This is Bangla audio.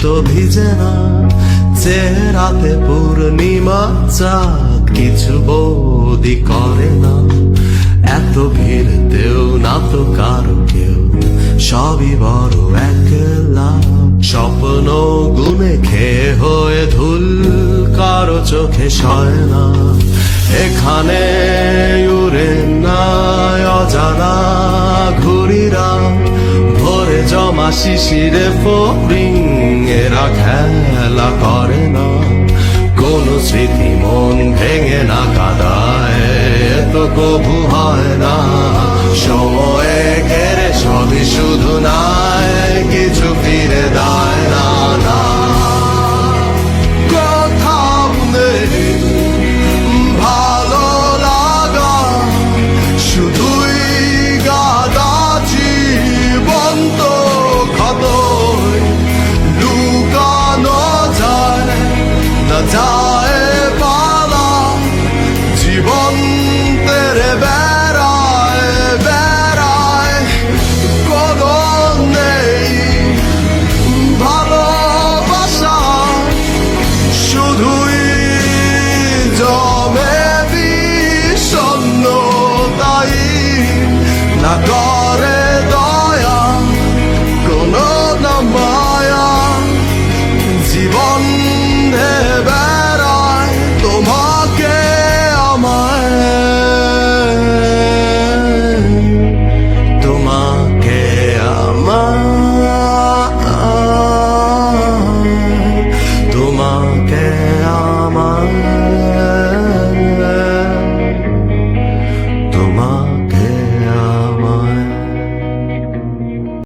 তো ভিজে না, চেহারাতে পূর্ণিমা চাঁদ কিছু বৌদি করে না। এত ভিড়তেও না তো কারো কেউ, সবই বড় একলা। স্বপ্ন গুনে খেয়ে হয়ে ধুল, কারো চোখে সয় না। এখানে উড়ে না অজানা ঘুরিরা, ভরে জমা শিশিরে ফরিং, এরা খেলা করে না। কোন স্মৃতি মন ভেঙে না কাদায়, তো কবু হয় না। সময়ে ঘেরে সবই শুধু নাই, কিছু ফিরে দেয় না। না কোথাও নেই ভালো লাগা, শুধুই গাদা জীবন তো ক্ষতই। লুকানো যায় না যায় পালা, জীবন তেরে বেড়ায় বেড়ায়। কোনো নেই ভালোবাসা, শুধুই জমে বিষণ্ণতাই। না করে দয়া কোনো না মায়া, জীবন বেড়ায় তোমাকে আমায়। তোমাকে আমায়, তোমাকে